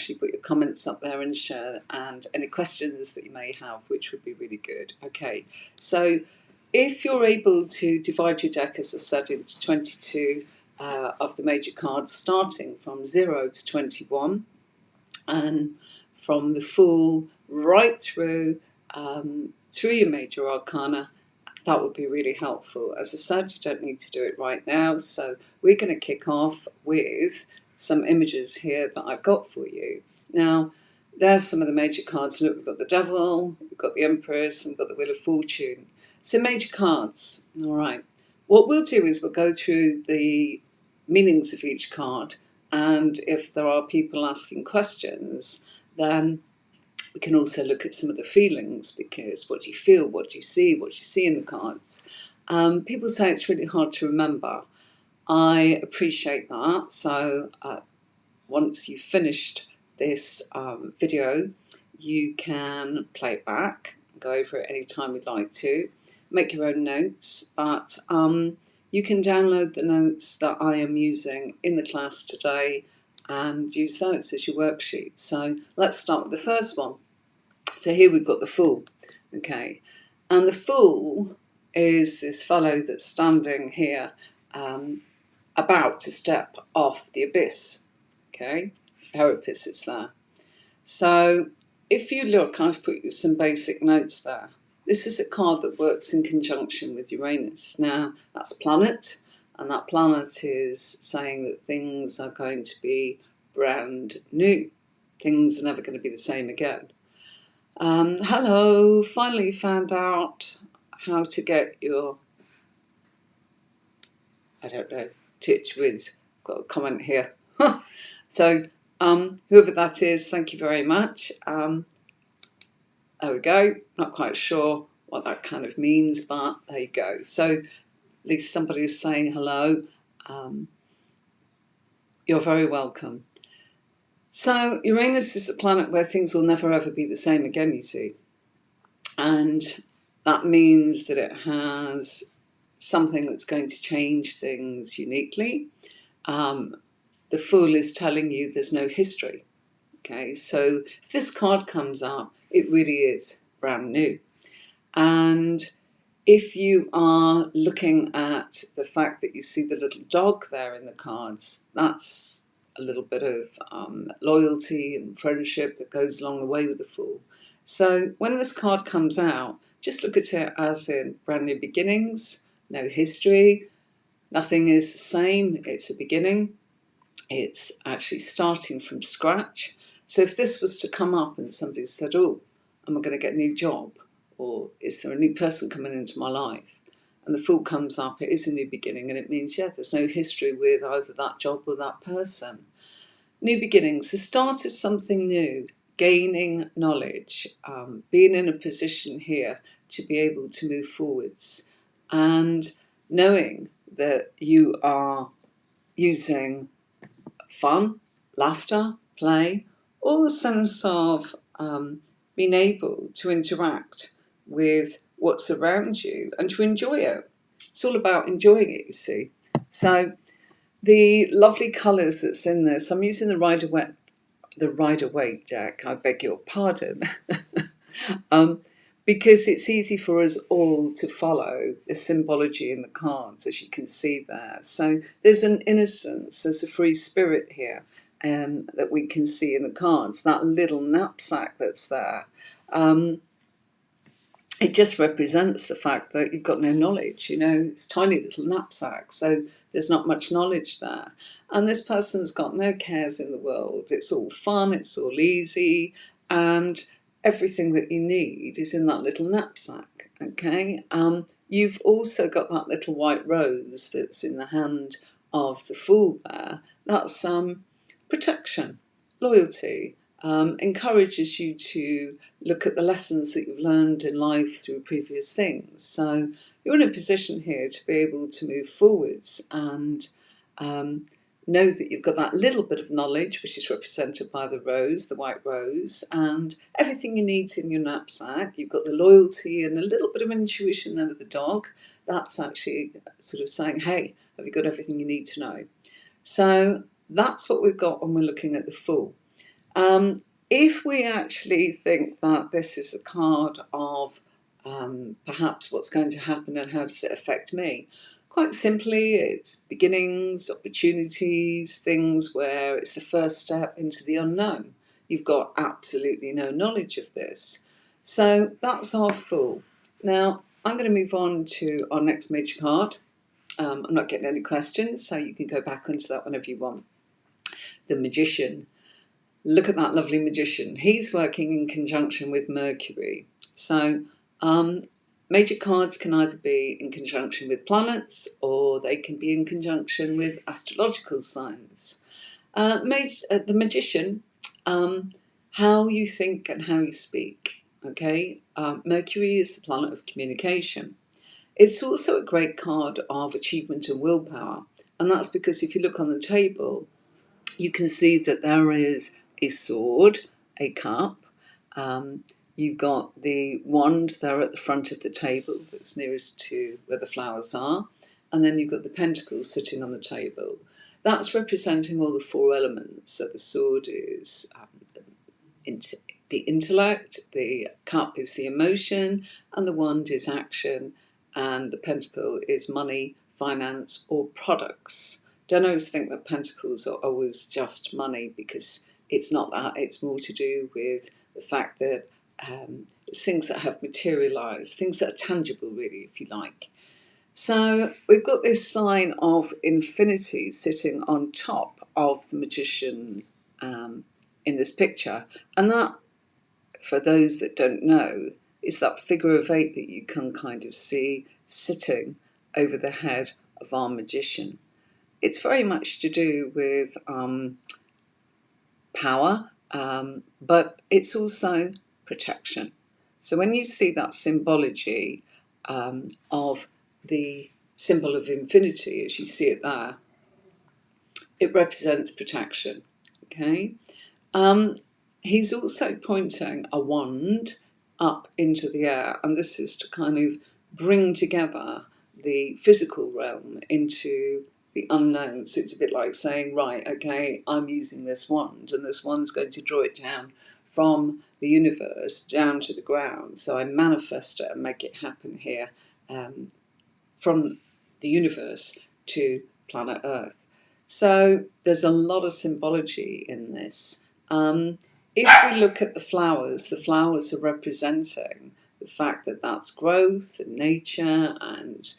actually put your comments up there and share, and any questions that you may have, which would be really good. Okay, so if you're able to divide your deck, as I said, into 22 of the major cards, starting from 0 to 21, and from the Fool right through your major arcana, that would be really helpful. As I said, you don't need to do it right now, so we're going to kick off with some images here that I've got for you. Now, there's some of the major cards. Look, we've got the Devil, we've got the Empress, and we've got the Wheel of Fortune. So major cards. All right. What we'll do is we'll go through the meanings of each card, and if there are people asking questions, then we can also look at some of the feelings, because what do you feel, what do you see in the cards. People say it's really hard to remember. I appreciate that. So once you've finished this video, you can play it back, go over it anytime you'd like to, make your own notes, but you can download the notes that I am using in the class today and use those as your worksheet. So let's start with the first one. So here we've got the Fool, okay, and the Fool is this fellow that's standing here about to step off the abyss, okay. Hierophant is there. So if you look, I've put you some basic notes there. This is a card that works in conjunction with Uranus. Now, that's a planet, and that planet is saying that things are going to be brand new. Things are never going to be the same again. Hello, finally found out how to get your, I don't know, Titch Wiz. Got a comment here. So, whoever that is, thank you very much. There we go. Not quite sure what that kind of means, but there you go. So at least somebody is saying hello. You're very welcome. So Uranus is a planet where things will never ever be the same again, you see. And that means that it has something that's going to change things uniquely. The Fool is telling you there's no history. Okay, so if this card comes up, it really is brand new. And if you are looking at the fact that you see the little dog there in the cards, that's a little bit of loyalty and friendship that goes along the way with the Fool. So when this card comes out, just look at it as in brand new beginnings, no history, nothing is the same, it's a beginning. It's actually starting from scratch. So if this was to come up and somebody said, oh, am I going to get a new job? Or is there a new person coming into my life? And the Fool comes up, it is a new beginning, and it means, yeah, there's no history with either that job or that person. New beginnings, the start of something new, gaining knowledge, being in a position here to be able to move forwards, and knowing that you are using fun, laughter, play, all the sense of being able to interact with what's around you and to enjoy it. It's all about enjoying it, you see. So the lovely colours that's in this, I'm using the Rider-Waite deck, I beg your pardon, because it's easy for us all to follow the symbology in the cards, as you can see there. So there's an innocence, there's a free spirit here that we can see in the cards. That little knapsack that's there, it just represents the fact that you've got no knowledge. You know, it's a tiny little knapsack, so there's not much knowledge there. And this person's got no cares in the world. It's all fun, it's all easy, and everything that you need is in that little knapsack, okay? You've also got that little white rose that's in the hand of the Fool there. That's protection, loyalty, encourages you to look at the lessons that you've learned in life through previous things. So you're in a position here to be able to move forwards and know that you've got that little bit of knowledge, which is represented by the rose, the white rose, and everything you need in your knapsack. You've got the loyalty and a little bit of intuition there with the dog. That's actually sort of saying, hey, have you got everything you need to know? So that's what we've got when we're looking at the Fool. If we actually think that this is a card of perhaps what's going to happen and how does it affect me, quite simply, it's beginnings, opportunities, things where it's the first step into the unknown. You've got absolutely no knowledge of this. So that's our Fool. Now, I'm going to move on to our next major card. I'm not getting any questions, so you can go back onto that whenever you want. The Magician. Look at that lovely Magician. He's working in conjunction with Mercury. So major cards can either be in conjunction with planets or they can be in conjunction with astrological signs. The Magician, how you think and how you speak. Okay, Mercury is the planet of communication. It's also a great card of achievement and willpower, and that's because if you look on the table, you can see that there is a sword, a cup. You've got the wand there at the front of the table that's nearest to where the flowers are. And then you've got the pentacles sitting on the table. That's representing all the four elements. So the sword is the intellect, the cup is the emotion, and the wand is action, and the pentacle is money, finance, or products. Don't always think that pentacles are always just money, because it's not that. It's more to do with the fact that it's things that have materialised, things that are tangible, really, if you like. So we've got this sign of infinity sitting on top of the Magician in this picture. And that, for those that don't know, is that figure of 8 that you can kind of see sitting over the head of our Magician. It's very much to do with power, but it's also protection. So when you see that symbology of the symbol of infinity, as you see it there, it represents protection. Okay. He's also pointing a wand up into the air, and this is to kind of bring together the physical realm into the unknown. So it's a bit like saying, right, okay, I'm using this wand, and this wand's going to draw it down from the universe down to the ground. So I manifest it and make it happen here, from the universe to planet Earth. So there's a lot of symbology in this. If we look at the flowers are representing the fact that that's growth and nature and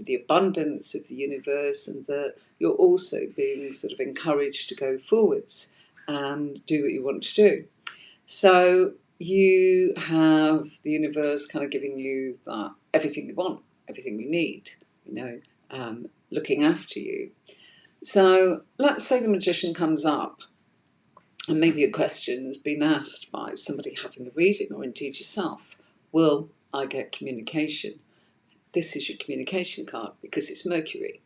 the abundance of the universe, and that you're also being sort of encouraged to go forwards and do what you want to do. So you have the universe kind of giving you everything you want, everything you need, looking after you. So let's say the Magician comes up, and maybe a question's been asked by somebody having a reading, or indeed yourself. Will I get communication? This is your communication card because it's Mercury.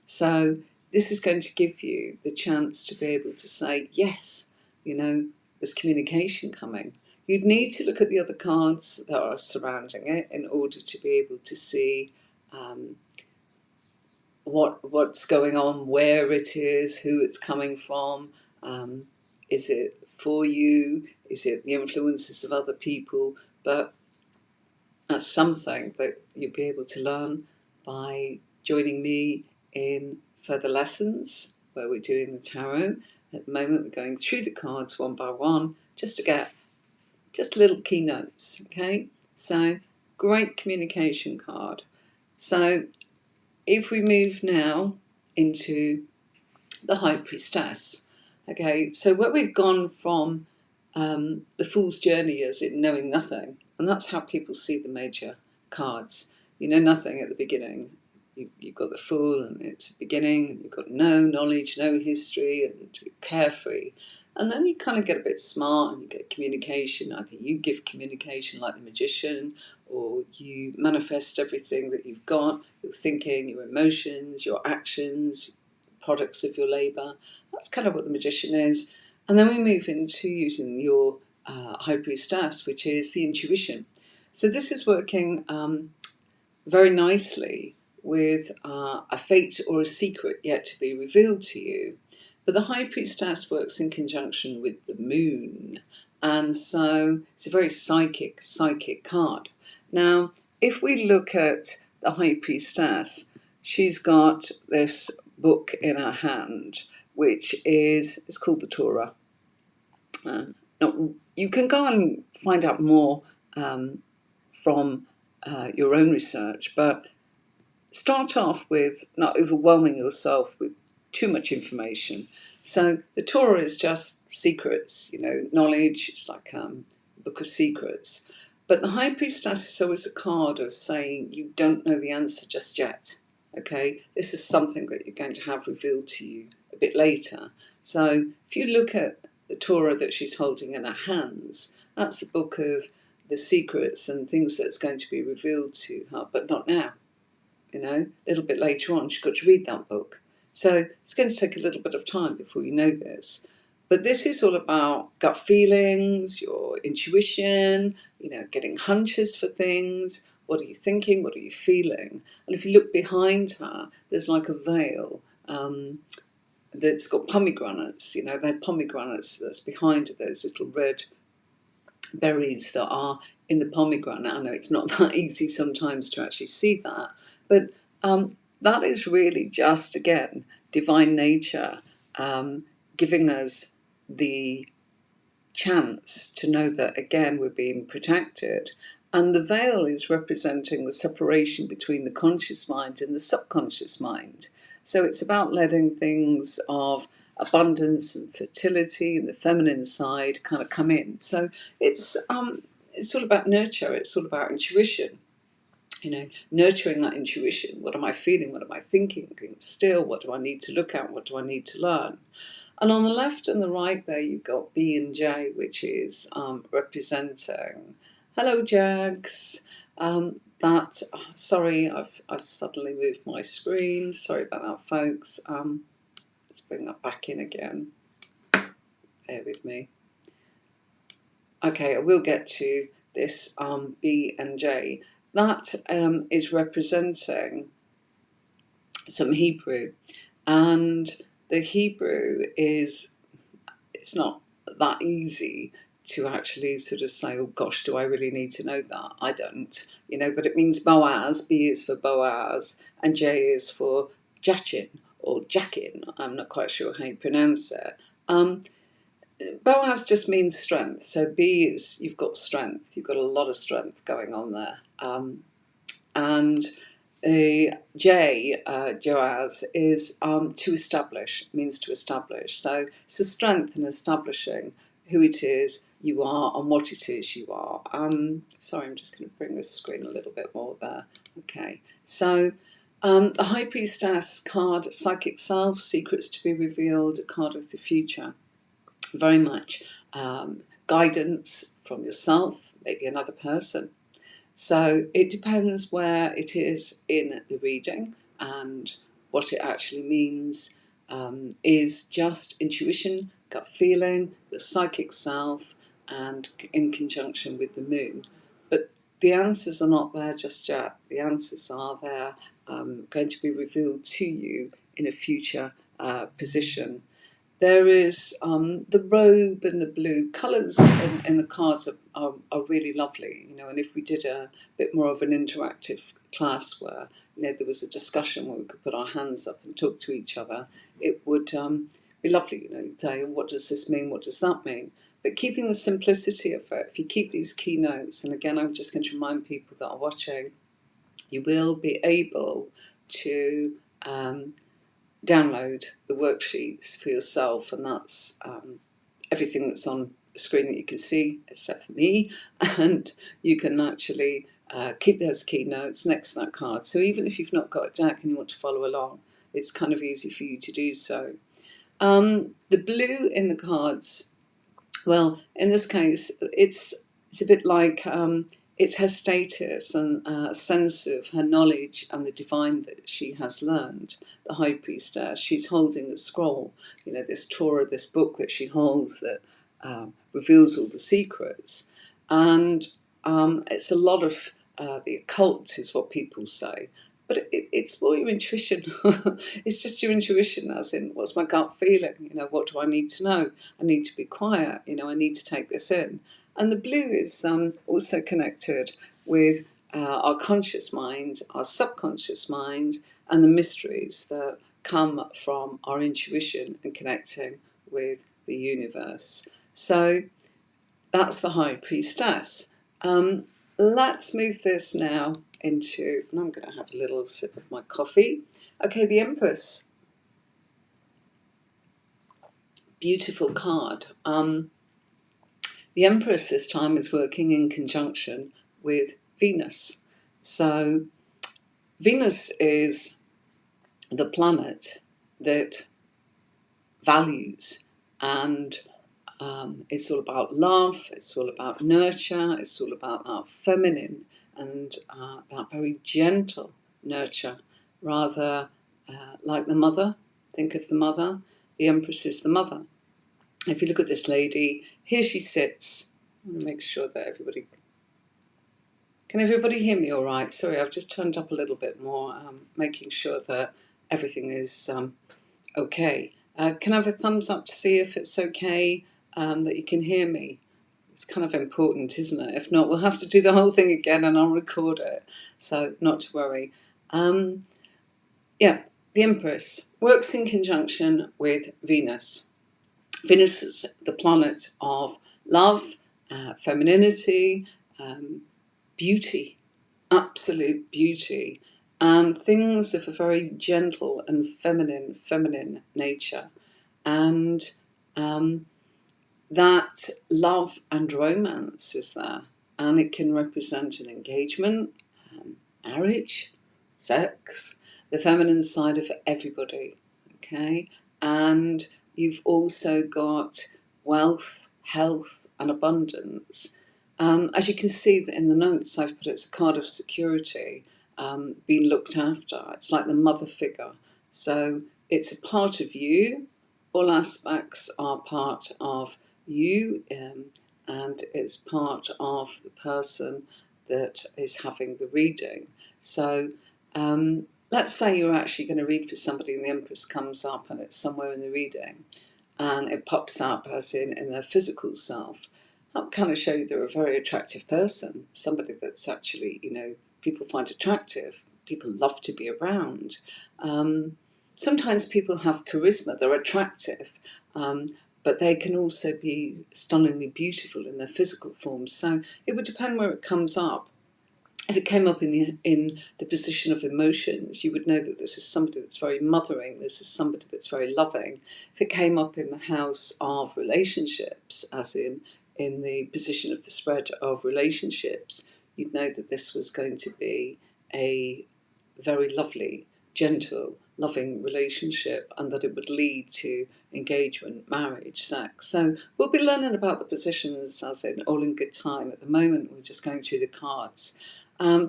So this is going to give you the chance to be able to say, yes, there's communication coming. You'd need to look at the other cards that are surrounding it in order to be able to see what's going on, where it is, who it's coming from. Is it for you? Is it the influences of other people? But that's something that you'll be able to learn by joining me in further lessons where we're doing the tarot. At the moment, we're going through the cards one by one just to get just little keynotes, okay? So, great communication card. So, if we move now into the High Priestess, okay, so where we've gone from the Fool's Journey as in knowing nothing, and that's how people see the major cards. You know nothing at the beginning. You've got the Fool, and it's a beginning, and you've got no knowledge, no history, and you're carefree. And then you kind of get a bit smart and you get communication. Either you give communication like the Magician, or you manifest everything that you've got, your thinking, your emotions, your actions, products of your labour. That's kind of what the Magician is. And then we move into using your High Priestess, which is the intuition. So this is working very nicely with a fate or a secret yet to be revealed to you. But the High Priestess works in conjunction with the moon. And so it's a very psychic card. Now, if we look at the High Priestess, she's got this book in her hand, which is called the Torah. Now, you can go and find out more from your own research, but start off with not overwhelming yourself with too much information. So the Torah is just secrets, knowledge. It's like a book of secrets. But the High Priestess is always a card of saying you don't know the answer just yet. Okay, this is something that you're going to have revealed to you a bit later. So if you look at the Torah that she's holding in her hands, that's the book of the secrets and things that's going to be revealed to her, but not now. A little bit later on, she's got to read that book. So it's going to take a little bit of time before you know this. But this is all about gut feelings, your intuition, getting hunches for things. What are you thinking? What are you feeling? And if you look behind her, there's like a veil that's got pomegranates. They're pomegranates that's behind those little red berries that are in the pomegranate. I know it's not that easy sometimes to actually see that, but that is really just, again, divine nature giving us the chance to know that, again, we're being protected. And the veil is representing the separation between the conscious mind and the subconscious mind. So it's about letting things of abundance and fertility and the feminine side kind of come in. So it's all about nurture. It's all about intuition. Nurturing that intuition. What am I feeling? What am I thinking? Being still. What do I need to look at? What do I need to learn? And on the left and the right there, you've got B and J, which is representing. Hello, Jags. Sorry, I've suddenly moved my screen. Sorry about that, folks. Let's bring that back in again. Bear with me. Okay, I will get to this B and J. That is representing some Hebrew, and the Hebrew it's not that easy to actually sort of say, oh gosh, do I really need to know that? I don't, but it means Boaz. B is for Boaz, and J is for Jachin or Jackin. I'm not quite sure how you pronounce it. Boaz just means strength. So B is you've got strength. You've got a lot of strength going on there. And the J, Joaz, is to establish, means to establish. So it's a strength in establishing who it is you are and what it is you are. Sorry, I'm just going to bring this screen a little bit more there. Okay, so the High Priestess card, Psychic Self, Secrets to be Revealed, a card of the future. Very much guidance from yourself, maybe another person. So it depends where it is in the reading, and what it actually means is just intuition, gut feeling, the psychic self, and in conjunction with the moon. But the answers are not there just yet. The answers are there, going to be revealed to you in a future position. There is the robe and the blue colours in the cards are really lovely, and if we did a bit more of an interactive class where there was a discussion where we could put our hands up and talk to each other, it would be lovely. You'd say, what does this mean? What does that mean? But keeping the simplicity of it, if you keep these keynotes, and again, I'm just going to remind people that are watching, you will be able to download the worksheets for yourself, and that's everything that's on the screen that you can see, except for me, and you can actually keep those keynotes next to that card. So even if you've not got a deck and you want to follow along, it's kind of easy for you to do so. The blue in the cards, well, in this case, it's a bit like it's her status and a sense of her knowledge and the divine that she has learned. The High Priestess, she's holding a scroll, this Torah, this book that she holds that reveals all the secrets. And it's a lot of the occult is what people say. but it's more your intuition. It's just your intuition, as in, what's my gut feeling? You know, what do I need to know? I need to be quiet. You know, I need to take this in. And the blue is also connected with our conscious mind, our subconscious mind, and the mysteries that come from our intuition and connecting with the universe. So that's the High Priestess. Let's move this now into, and I'm going to have a little sip of my coffee. Okay, the Empress. Beautiful card. The Empress this time is working in conjunction with Venus. So Venus is the planet that values, and it's all about love, it's all about nurture, it's all about our feminine and that very gentle nurture, rather like the mother. Think of the mother. The Empress is the mother. If you look at this lady, here she sits. I'm going to make sure that everybody... Can everybody hear me all right? Sorry, I've just turned up a little bit more, making sure that everything is okay. Can I have a thumbs up to see if it's okay, that you can hear me? It's kind of important, isn't it? If not, we'll have to do the whole thing again and I'll record it. So not to worry. Yeah, the Empress works in conjunction with Venus. Venus is the planet of love, femininity, beauty, absolute beauty, and things of a very gentle and feminine nature. And that love and romance is there, and it can represent an engagement, marriage, sex, the feminine side of everybody, okay? And you've also got wealth, health, and abundance. As you can see in the notes, I've put it's a card of security, being looked after. It's like the mother figure. So it's a part of you. All aspects are part of you, and it's part of the person that is having the reading. So let's say you're actually going to read for somebody and the Empress comes up and it's somewhere in the reading and it pops up as in their physical self. That kind of show you they're a very attractive person, somebody that's actually, you know, people find attractive, people love to be around. Sometimes people have charisma, they're attractive, but they can also be stunningly beautiful in their physical form. So it would depend where it comes up. If it came up in the position of emotions, you would know that this is somebody that's very mothering, this is somebody that's very loving. If it came up in the house of relationships, as in the position of the spread of relationships, you'd know that this was going to be a very lovely, gentle, loving relationship, and that it would lead to engagement, marriage, sex. So we'll be learning about the positions as in all in good time. At the moment, we're just going through the cards.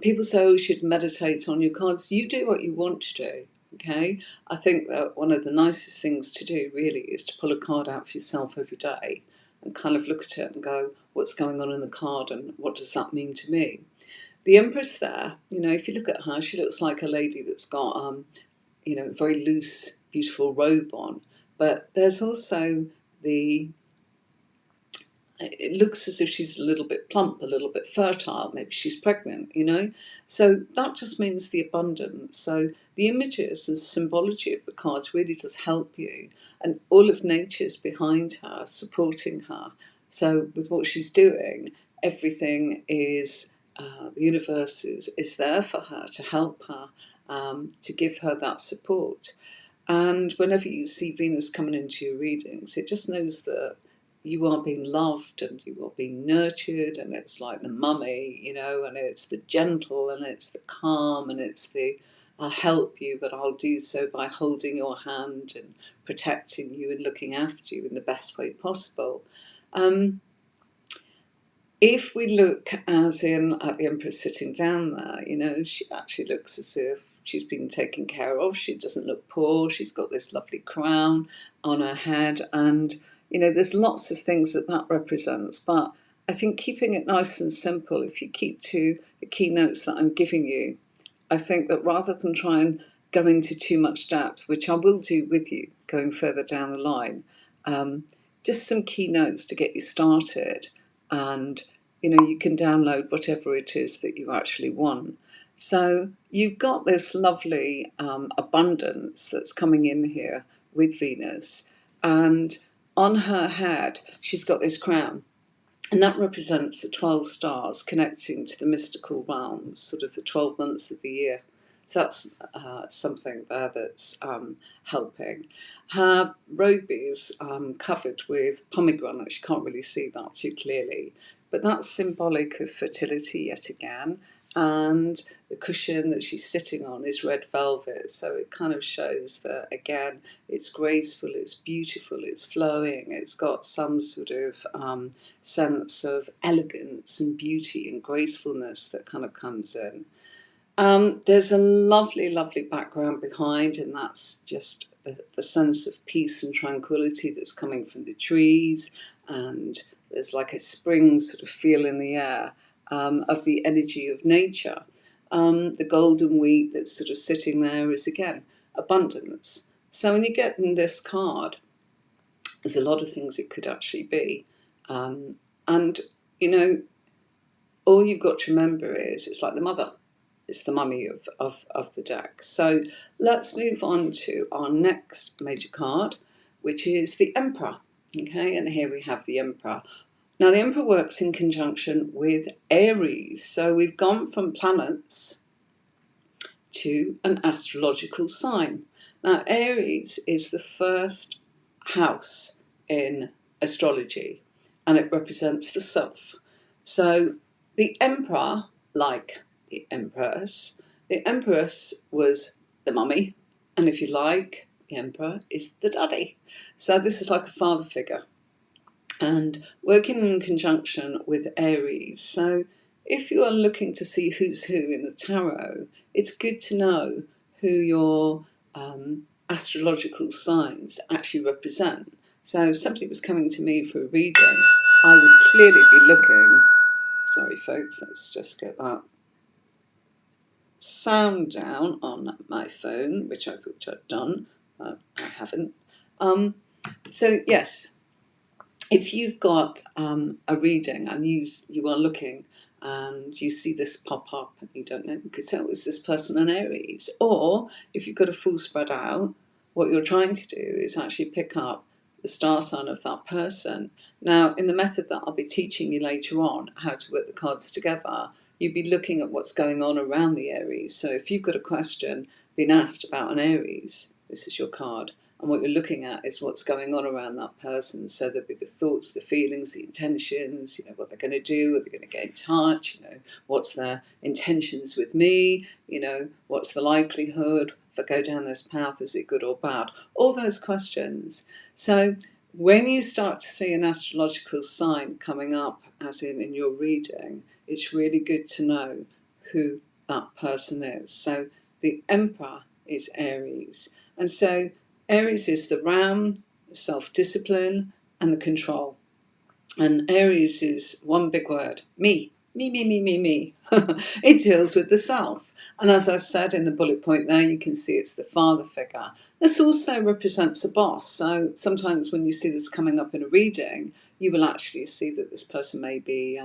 People say, oh, you should meditate on your cards. You do what you want to do, okay? I think that one of the nicest things to do, really, is to pull a card out for yourself every day and kind of look at it and go, what's going on in the card and what does that mean to me? The Empress there, you know, if you look at her, she looks like a lady that's got, you know, a very loose, beautiful robe on. But there's also it looks as if she's a little bit plump, a little bit fertile, maybe she's pregnant, you know. So that just means the abundance. So the images and symbology of the cards really does help you. And all of nature's behind her, supporting her. So with what she's doing, everything is, the universe is there for her, to help her, to give her that support. And whenever you see Venus coming into your readings, it just knows that you are being loved and you are being nurtured, and it's like the mummy, you know, and it's the gentle and it's the calm and it's the I'll help you, but I'll do so by holding your hand and protecting you and looking after you in the best way possible. If we look as in at the Empress sitting down there, you know, she actually looks as if she's been taken care of. She doesn't look poor. She's got this lovely crown on her head, and you know, there's lots of things that represents, but I think keeping it nice and simple, if you keep to the keynotes that I'm giving you, I think that rather than try and go into too much depth, which I will do with you going further down the line, just some keynotes to get you started, and you can download whatever it is that you actually want. So you've got this lovely abundance that's coming in here with Venus, and on her head she's got this crown, and that represents the 12 stars connecting to the mystical realms, sort of the 12 months of the year. So that's something there that's helping. Her robe is covered with pomegranates. You can't really see that too clearly, but that's symbolic of fertility yet again. And the cushion that she's sitting on is red velvet, so it kind of shows that, again, it's graceful, it's beautiful, it's flowing, it's got some sort of sense of elegance and beauty and gracefulness that kind of comes in. There's a lovely, lovely background behind, and that's just the sense of peace and tranquility that's coming from the trees, and there's like a spring sort of feel in the air of the energy of nature. The golden wheat that's sort of sitting there is, again, abundance. So when you get in this card, there's a lot of things it could actually be. And, all you've got to remember is it's like the mother. It's the mummy of the deck. So let's move on to our next major card, which is the Emperor. Okay, and here we have the Emperor. Now, the Emperor works in conjunction with Aries. So we've gone from planets to an astrological sign. Now, Aries is the first house in astrology, and it represents the self. So the Emperor, like the Empress was the mummy, and if you like, the Emperor is the daddy. So this is like a father figure, and working in conjunction with Aries. So if you are looking to see who's who in the tarot, it's good to know who your astrological signs actually represent. So if somebody was coming to me for a reading, I would clearly be looking, sorry folks, let's just get that sound down on my phone, which I thought I'd done, but I haven't. So yes, if you've got a reading and you are looking and you see this pop up and you don't know, you could say, oh, is this person an Aries? Or if you've got a full spread out, what you're trying to do is actually pick up the star sign of that person. Now, in the method that I'll be teaching you later on, how to work the cards together, you'd be looking at what's going on around the Aries. So if you've got a question being asked about an Aries, this is your card. And what you're looking at is what's going on around that person. So there'll be the thoughts, the feelings, the intentions, what they're going to do, are they going to get in touch, what's their intentions with me, what's the likelihood, if I go down this path, is it good or bad? All those questions. So when you start to see an astrological sign coming up, as in your reading, it's really good to know who that person is. So the Emperor is Aries. And so Aries is the ram, the self-discipline, and the control. And Aries is one big word, me. It deals with the self. And as I said in the bullet point there, you can see it's the father figure. This also represents a boss. So sometimes when you see this coming up in a reading, you will actually see that this person may be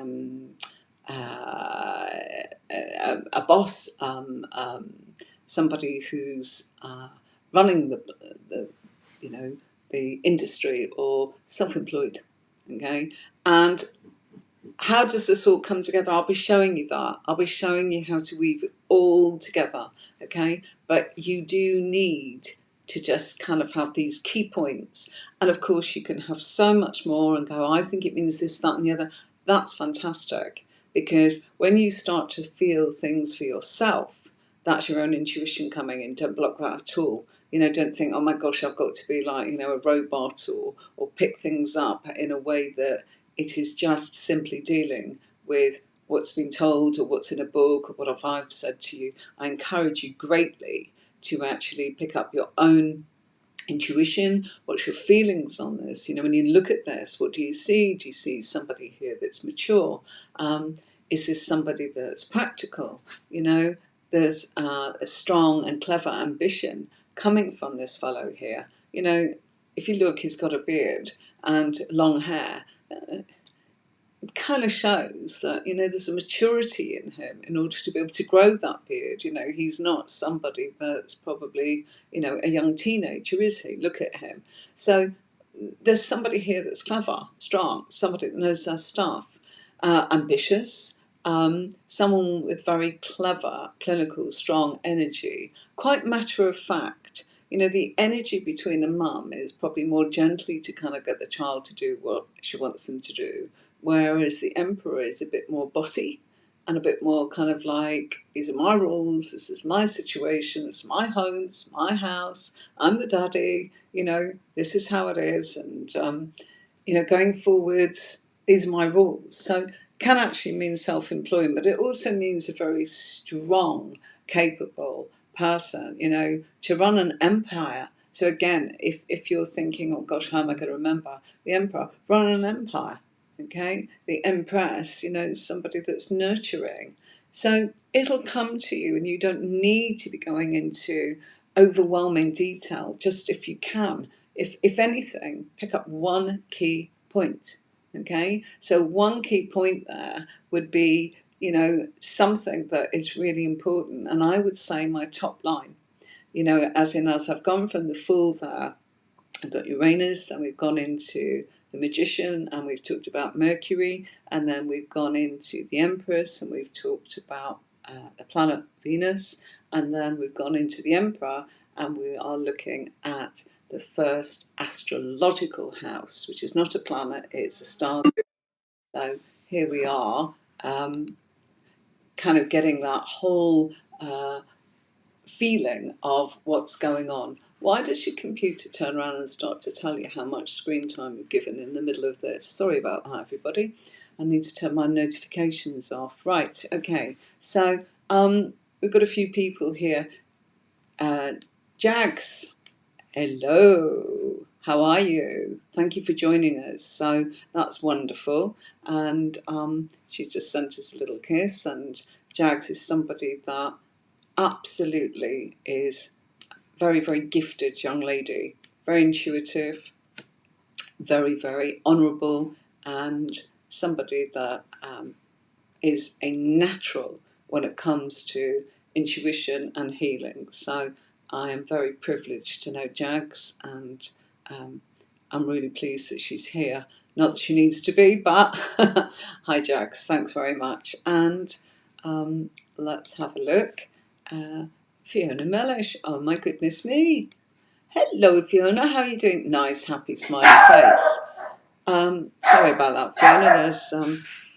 a boss, somebody who's running the industry, or self-employed. Okay, and how does this all come together? I'll be showing you that. I'll be showing you how to weave it all together. Okay, but you do need to just kind of have these key points, and of course you can have so much more and go, I think it means this, that, and the other. That's fantastic, because when you start to feel things for yourself, that's your own intuition coming in. Don't block that at all. Don't think, oh my gosh, I've got to be like, a robot, or pick things up in a way that it is just simply dealing with what's been told or what's in a book or what I've said to you. I encourage you greatly to actually pick up your own intuition. What's your feelings on this? When you look at this, what do you see? Do you see somebody here that's mature? Is this somebody that's practical? there's a strong and clever ambition coming from this fellow here. You know, if you look, he's got a beard and long hair. It kind of shows that, you know, there's a maturity in him in order to be able to grow that beard. You know, he's not somebody that's probably, you know, a young teenager, is he? Look at him. So there's somebody here that's clever, strong, somebody that knows their stuff, ambitious, someone with very clever, clinical, strong energy, quite matter of fact. You know, the energy between a mum is probably more gently to kind of get the child to do what she wants them to do, whereas the emperor is a bit more bossy and a bit more kind of like, these are my rules, this is my situation, it's my home, it's my house, I'm the daddy, you know, this is how it is, and you know, going forwards, these are my rules. So can actually mean self-employment, but it also means a very strong, capable person, you know, to run an empire. So again, if you're thinking, oh gosh, how am I going to remember the emperor? Run an empire. Okay, the Empress, you know, is somebody that's nurturing. So it'll come to you, and you don't need to be going into overwhelming detail. Just if you can, if anything, pick up one key point. Okay, so one key point there would be, you know, something that is really important. And I would say my top line, you know, as I've gone from the Fool there, I've got Uranus, then we've gone into the Magician, and we've talked about Mercury, and then we've gone into the Empress, and we've talked about the planet Venus, and then we've gone into the Emperor, and we are looking at the first astrological house, which is not a planet, it's a star. So here we are, kind of getting that whole feeling of what's going on. Why does your computer turn around and start to tell you how much screen time you've given in the middle of this? Sorry about that, everybody. I need to turn my notifications off. Right, okay. So we've got a few people here. Jags, hello. How are you? Thank you for joining us. So that's wonderful. And she just sent us a little kiss. And Jags is somebody that absolutely is very, very gifted young lady, very intuitive, very, very honourable, and somebody that is a natural when it comes to intuition and healing. So I am very privileged to know Jags, and I'm really pleased that she's here. Not that she needs to be, but hi Jags, thanks very much. And let's have a look. Fiona Mellish, oh my goodness me. Hello Fiona, how are you doing? Nice, happy, smiley face. Sorry about that, Fiona. There's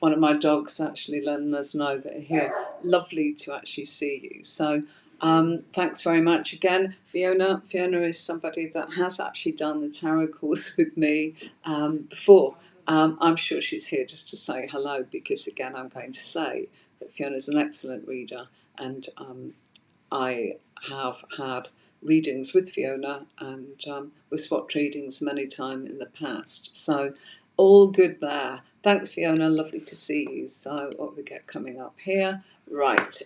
one of my dogs actually letting us know that you're here. Lovely to actually see you. So thanks very much again, Fiona. Fiona is somebody that has actually done the tarot course with me before. I'm sure she's here just to say hello, because again, I'm going to say that Fiona's an excellent reader, and I have had readings with Fiona, and we've swapped readings many times in the past. So all good there. Thanks, Fiona. Lovely to see you. So what we get coming up here? Right.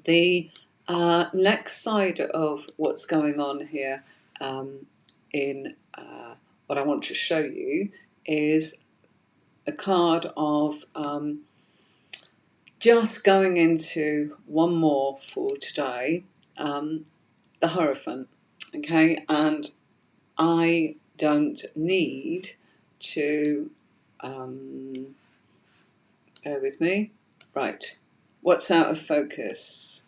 The next side of what's going on here in what I want to show you is a card of just going into one more for today, the Hierophant, okay? And I don't need to, bear with me, right, what's out of focus?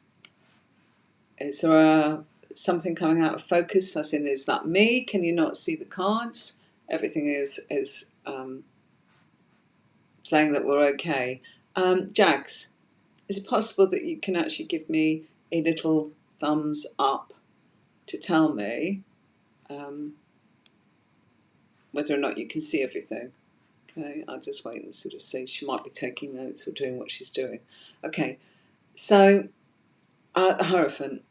Is there something coming out of focus, as in, is that me? Can you not see the cards? Everything is saying that we're okay. Jags, is it possible that you can actually give me a little thumbs up to tell me whether or not you can see everything? Okay, I'll just wait and sort of see. She might be taking notes or doing what she's doing. Okay, so the Hierophant.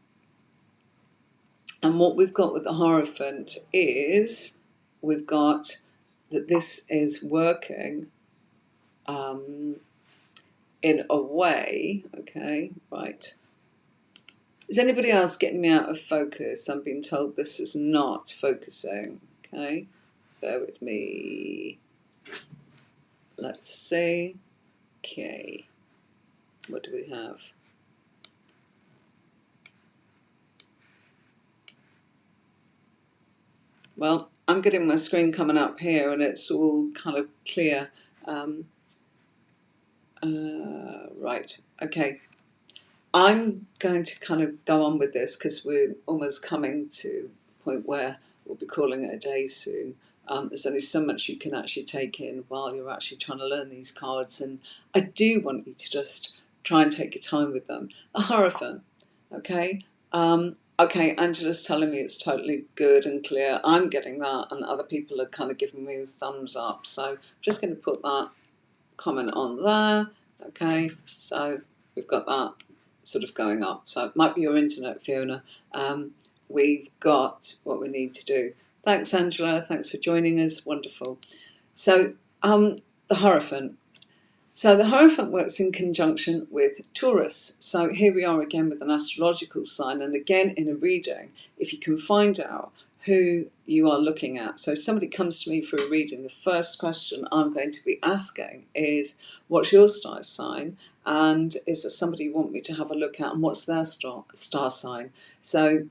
And what we've got with the Hierophant is we've got that this is working in a way. Okay, right. Is anybody else getting me out of focus? I'm being told this is not focusing. Okay, bear with me. Let's see. Okay, what do we have? Well, I'm getting my screen coming up here and it's all kind of clear. Right, okay. I'm going to kind of go on with this because we're almost coming to a point where we'll be calling it a day soon. There's only so much you can actually take in while you're actually trying to learn these cards, and I do want you to just try and take your time with them. A Hierophant, okay? Okay, Angela's telling me it's totally good and clear. I'm getting that, and other people are kind of giving me the thumbs up. So I'm just going to put that comment on there. Okay, so we've got that sort of going up. So it might be your internet, Fiona. We've got what we need to do. Thanks, Angela. Thanks for joining us. Wonderful. So the Hierophant. So the Hierophant works in conjunction with Taurus. So here we are again with an astrological sign. And again, in a reading, if you can find out who you are looking at. So if somebody comes to me for a reading, the first question I'm going to be asking is, what's your star sign? And is there somebody you want me to have a look at? And what's their star sign? So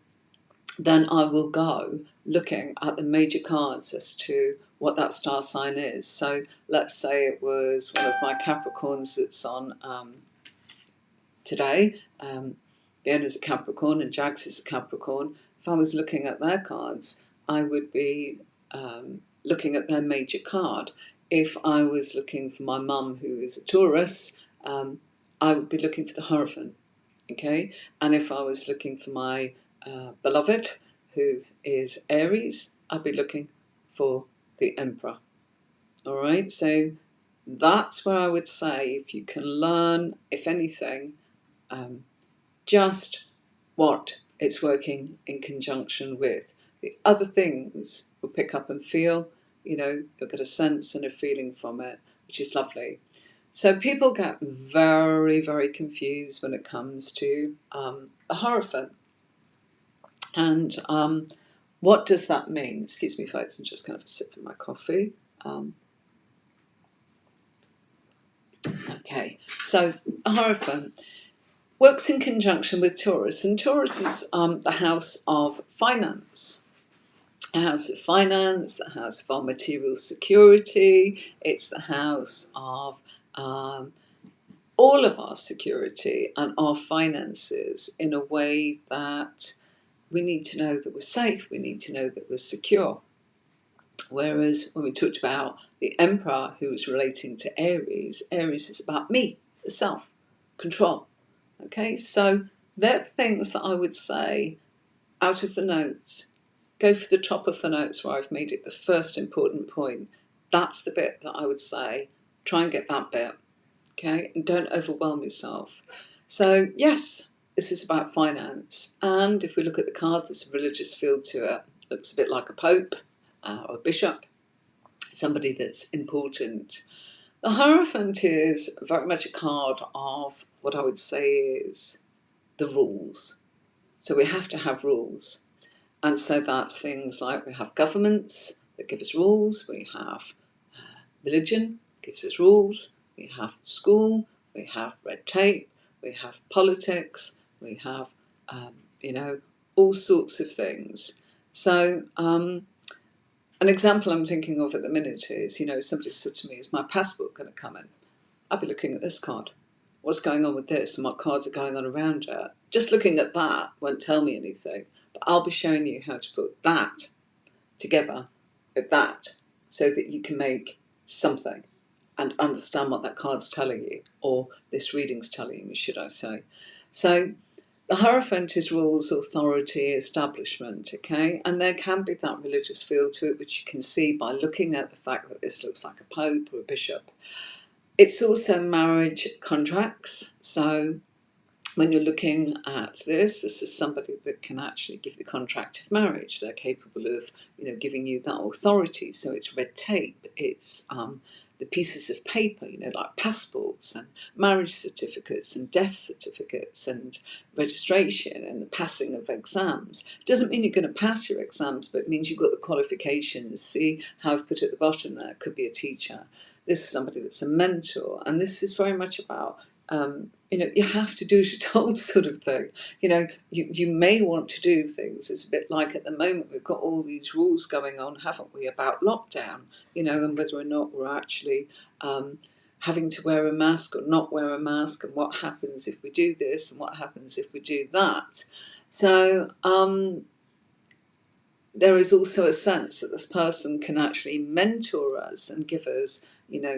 then I will go looking at the major cards as to what that star sign is. So let's say it was one of my Capricorns that's on today. Fiona's a Capricorn and Jags is a Capricorn. If I was looking at their cards, I would be looking at their major card. If I was looking for my mum, who is a Taurus, I would be looking for the Hierophant. Okay, and if I was looking for my beloved, who is Aries, I'd be looking for the Emperor. All right, so that's where I would say if you can learn, if anything, just what it's working in conjunction with. The other things will pick up and feel, you'll get a sense and a feeling from it, which is lovely. So people get very, very confused when it comes to the Hierophant. And what does that mean? Excuse me, folks, I'm just going to have a sip of my coffee. Okay, so the Hierophant works in conjunction with Taurus, and Taurus is the house of finance. A house of finance, the house of our material security. It's the house of all of our security and our finances in a way that we need to know that we're safe, we need to know that we're secure. Whereas when we talked about the Emperor, who was relating to Aries, Aries is about me, the self, control. Okay, so they're things that I would say out of the notes. Go for the top of the notes where I've made it the first important point. That's the bit that I would say, try and get that bit. Okay, and don't overwhelm yourself. So yes, this is about finance. And if we look at the card, there's a religious feel to it. It looks a bit like a pope or a bishop, somebody that's important. The Hierophant is very much a card of what I would say is the rules. So we have to have rules. And so that's things like we have governments that give us rules, we have religion gives us rules, we have school, we have red tape, we have politics, we have, all sorts of things. So an example I'm thinking of at the minute is, somebody said to me, is my passport going to come in? I'll be looking at this card. What's going on with this and what cards are going on around it? Just looking at that won't tell me anything, but I'll be showing you how to put that together with that so that you can make something and understand what that card's telling you, or this reading's telling you, should I say. So the Hierophant is rules, authority, establishment, okay? And there can be that religious feel to it, which you can see by looking at the fact that this looks like a pope or a bishop. It's also marriage contracts. So when you're looking at this is somebody that can actually give the contract of marriage. They're capable of, giving you that authority. So it's red tape. It's the pieces of paper, like passports and marriage certificates and death certificates and registration and the passing of exams. Doesn't mean you're going to pass your exams, but it means you've got the qualifications. See how I've put at the bottom there, could be a teacher. This is somebody that's a mentor, and this is very much about you have to do as you're told, sort of thing. You may want to do things. It's a bit like at the moment we've got all these rules going on, haven't we, about lockdown, and whether or not we're actually having to wear a mask or not wear a mask, and what happens if we do this and what happens if we do that. So there is also a sense that this person can actually mentor us and give us,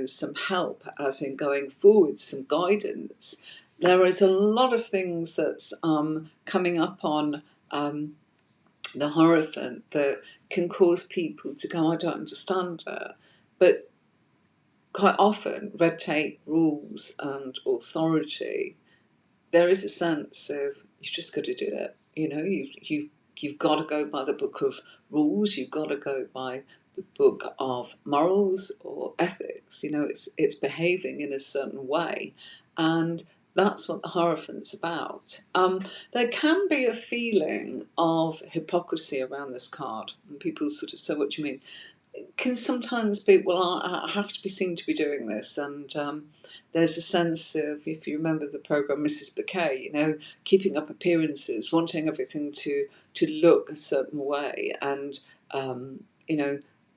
some help, as in going forward, some guidance. There is a lot of things that's coming up on the Hierophant that can cause people to go, I don't understand it. But quite often, red tape, rules, and authority, there is a sense of you've just got to do it. You've got to go by the book of rules. You've got to go by the book of morals or ethics. It's behaving in a certain way, and that's what the Hierophant's about. There can be a feeling of hypocrisy around this card, and people sort of say, "What do you mean?" It can sometimes be, well, I have to be seen to be doing this, and there's a sense of, if you remember the programme Mrs. Bouquet, keeping up appearances, wanting everything to look a certain way, and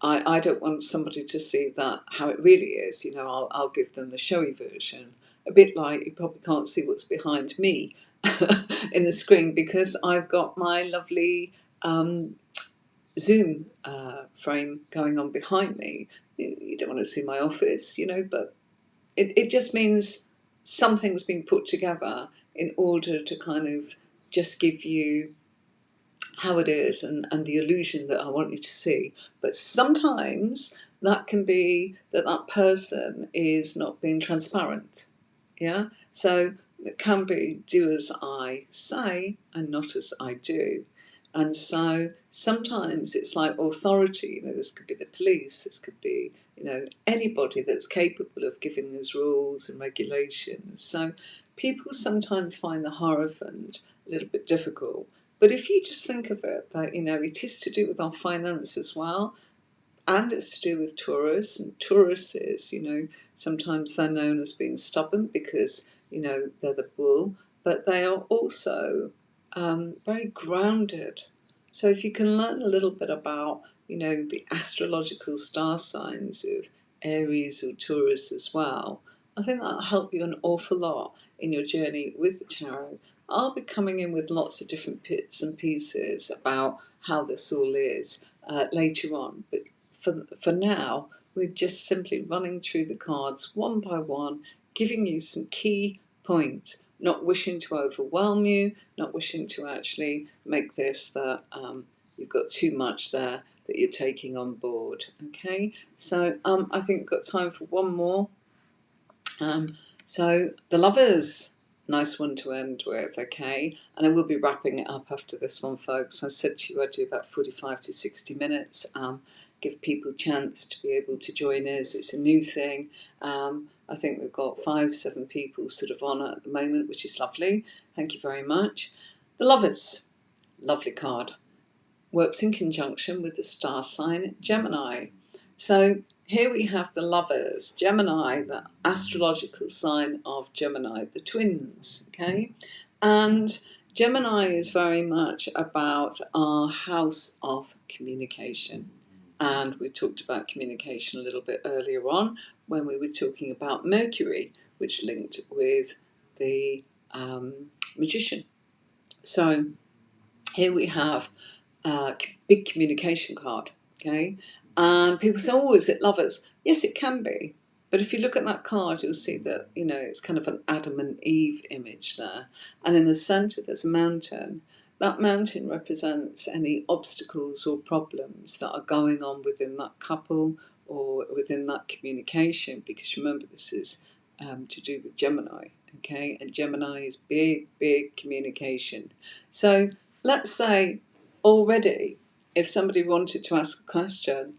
I don't want somebody to see that how it really is. I'll give them the showy version, a bit like you probably can't see what's behind me in the screen because I've got my lovely Zoom frame going on behind me. You don't want to see my office, but it just means something's been put together in order to kind of just give you how it is and the illusion that I want you to see. But sometimes that can be that person is not being transparent. Yeah? So it can be do as I say and not as I do. And so sometimes it's like authority, this could be the police, this could be, anybody that's capable of giving us rules and regulations. So people sometimes find the Hierophant a little bit difficult. But if you just think of it, that, it is to do with our finance as well, and it's to do with Taurus, and Tauruses, sometimes they're known as being stubborn because, they're the bull, but they are also very grounded. So if you can learn a little bit about, the astrological star signs of Aries or Taurus as well, I think that'll help you an awful lot in your journey with the tarot. I'll be coming in with lots of different bits and pieces about how this all is later on, but for now, we're just simply running through the cards one by one, giving you some key points, not wishing to overwhelm you, not wishing to actually make this that you've got too much there that you're taking on board. Okay, so I think we've got time for one more. So the Lovers, nice one to end with, okay? And I will be wrapping it up after this one, folks. I said to you I'd do about 45 to 60 minutes, give people a chance to be able to join us. It's a new thing. I think we've got 5-7 people sort of on at the moment, which is lovely. Thank you very much. The Lovers, lovely card. Works in conjunction with the star sign Gemini. So here we have the Lovers, Gemini, the astrological sign of Gemini, the twins, okay? And Gemini is very much about our house of communication. And we talked about communication a little bit earlier on when we were talking about Mercury, which linked with the Magician. So here we have a big communication card, okay? And people say, oh, is it Lovers? Yes, it can be. But if you look at that card, you'll see that, it's kind of an Adam and Eve image there. And in the centre, there's a mountain. That mountain represents any obstacles or problems that are going on within that couple or within that communication, because remember, this is to do with Gemini, okay? And Gemini is big, big communication. So let's say already, if somebody wanted to ask a question,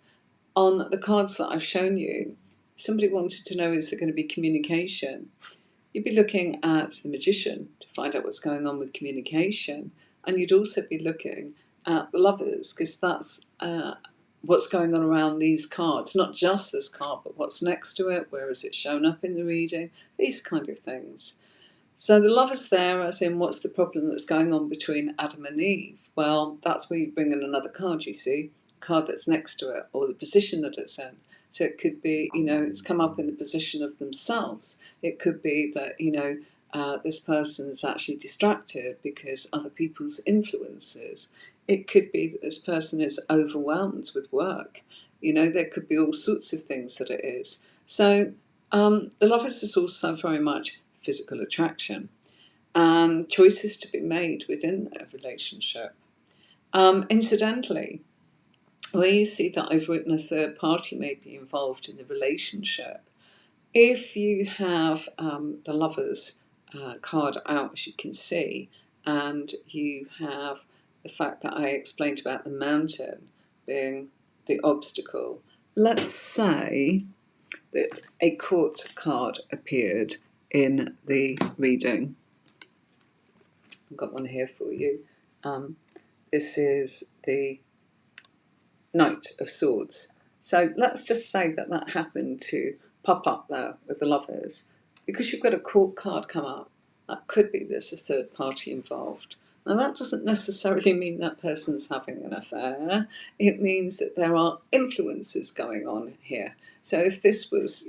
on the cards that I've shown you, somebody wanted to know, is there going to be communication? You'd be looking at the Magician to find out what's going on with communication. And you'd also be looking at the Lovers, because that's what's going on around these cards. Not just this card, but what's next to it, where has it shown up in the reading, these kind of things. So the Lovers there, as in what's the problem that's going on between Adam and Eve? Well, that's where you bring in another card, you see, card that's next to it, or the position that it's in. So it could be, it's come up in the position of themselves. It could be that, this person is actually distracted because other people's influences. It could be that this person is overwhelmed with work. There could be all sorts of things that it is. So the Lovers is also very much physical attraction and choices to be made within their relationship. Incidentally, where you see that I've written a third party may be involved in the relationship, if you have the Lovers card out, as you can see, and you have the fact that I explained about the mountain being the obstacle, let's say that a court card appeared in the reading. I've got one here for you. This is the Knight of Swords. So let's just say that that happened to pop up there with the Lovers. Because you've got a court card come up, that could be there's a third party involved. Now that doesn't necessarily mean that person's having an affair. It means that there are influences going on here. So if this was,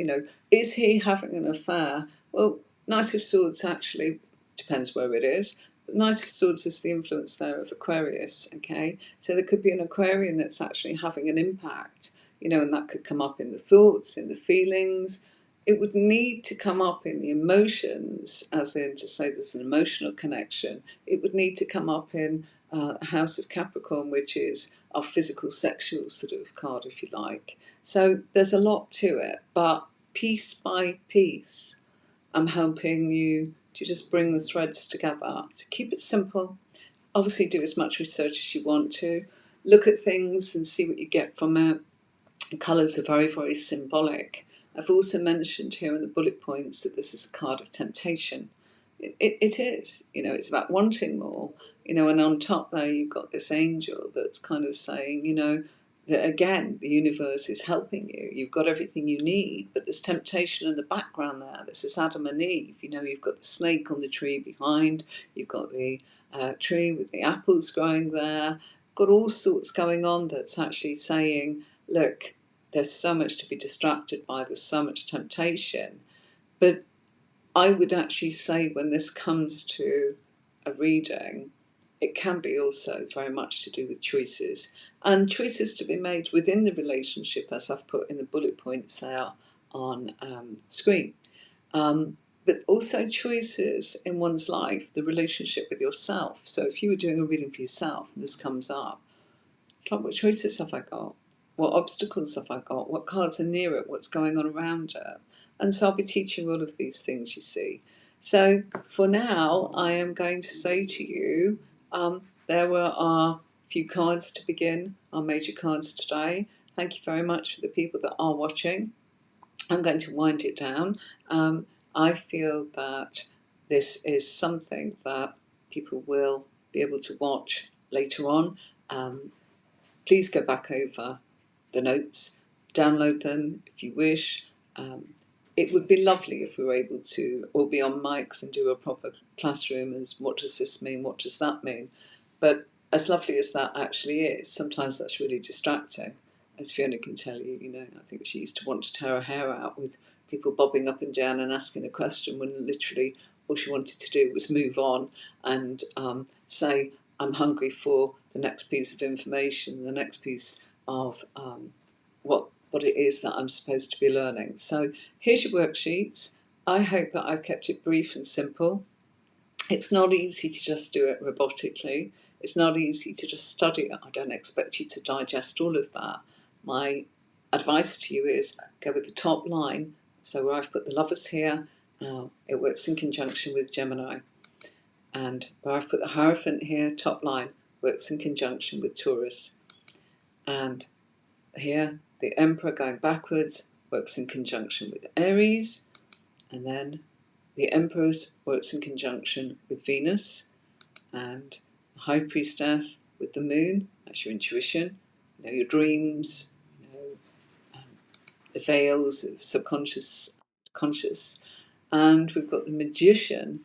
is he having an affair? Well, Knight of Swords actually depends where it is. But Knight of Swords is the influence there of Aquarius, okay? So there could be an Aquarian that's actually having an impact, and that could come up in the thoughts, in the feelings. It would need to come up in the emotions, as in to say there's an emotional connection. It would need to come up in House of Capricorn, which is our physical, sexual sort of card, if you like. So there's a lot to it, but piece by piece, I'm helping you to just bring the threads together. So keep it simple. Obviously do as much research as you want to. Look at things and see what you get from it. The colours are very, very symbolic. I've also mentioned here in the bullet points that this is a card of temptation. It is, it's about wanting more, and on top there you've got this angel that's kind of saying, that again, the universe is helping you. You've got everything you need, but there's temptation in the background there. This is Adam and Eve. You've got the snake on the tree behind. You've got the tree with the apples growing there. Got all sorts going on that's actually saying, look, there's so much to be distracted by. There's so much temptation. But I would actually say when this comes to a reading, it can be also very much to do with choices. And choices to be made within the relationship, as I've put in the bullet points there on screen. But also choices in one's life, the relationship with yourself. So if you were doing a reading for yourself and this comes up, it's like, what choices have I got? What obstacles have I got? What cards are near it? What's going on around it? And so I'll be teaching all of these things, you see. So for now, I am going to say to you, there were our few cards to begin, our major cards today. Thank you very much for the people that are watching. I'm going to wind it down. I feel that this is something that people will be able to watch later on. Please go back over the notes, download them if you wish. It would be lovely if we were able to all be on mics and do a proper classroom as what does this mean, what does that mean? But as lovely as that actually is, sometimes that's really distracting. As Fiona can tell you, I think she used to want to tear her hair out with people bobbing up and down and asking a question when literally all she wanted to do was move on and say, I'm hungry for the next piece of information, the next piece of what it is that I'm supposed to be learning. So here's your worksheets. I hope that I've kept it brief and simple. It's not easy to just do it robotically. It's not easy to just study it. I don't expect you to digest all of that. My advice to you is go with the top line. So where I've put the Lovers here, it works in conjunction with Gemini. And where I've put the Hierophant here, top line, works in conjunction with Taurus. And here, the Emperor going backwards works in conjunction with Aries, and then the Empress works in conjunction with Venus, and the High Priestess with the Moon. That's your intuition, your dreams, the veils of subconscious, conscious. And we've got the Magician,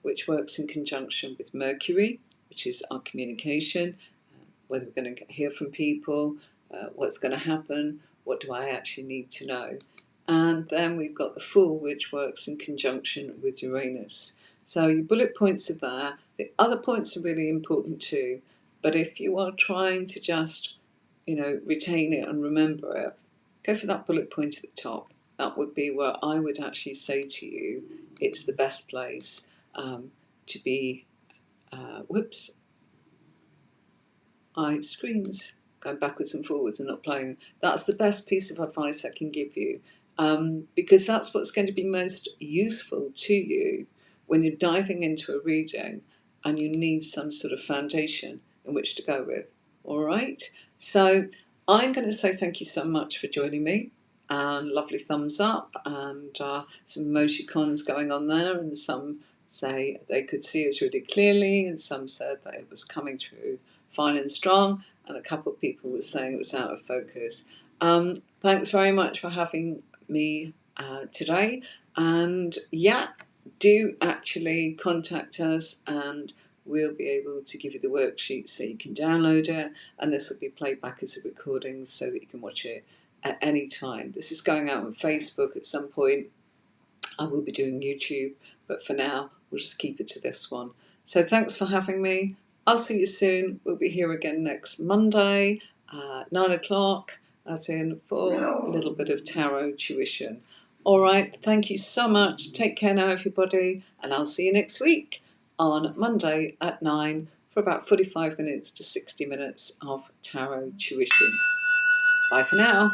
which works in conjunction with Mercury, which is our communication, whether we're going to hear from people, what's going to happen, what do I actually need to know. And then we've got the Fool, which works in conjunction with Uranus. So your bullet points are there. The other points are really important too. But if you are trying to just, retain it and remember it, go for that bullet point at the top. That would be where I would actually say to you, it's the best place to be. Whoops. Screens going backwards and forwards and not playing. That's the best piece of advice I can give you, because that's what's going to be most useful to you when you're diving into a reading and you need some sort of foundation in which to go with. All right, so I'm going to say thank you so much for joining me, and lovely thumbs up and some emoticons going on there, and some say they could see us really clearly, and some said that it was coming through fine and strong, and a couple of people were saying it was out of focus. Thanks very much for having me today, and do actually contact us, and we'll be able to give you the worksheet so you can download it, and this will be played back as a recording so that you can watch it at any time. This is going out on Facebook at some point. I will be doing YouTube, but for now we'll just keep it to this one. So thanks for having me. I'll see you soon. We'll be here again next Monday, 9 o'clock, as in for a little bit of tarot tuition. All right, thank you so much. Take care now, everybody, and I'll see you next week on Monday at 9 for about 45 minutes to 60 minutes of tarot tuition. Bye for now.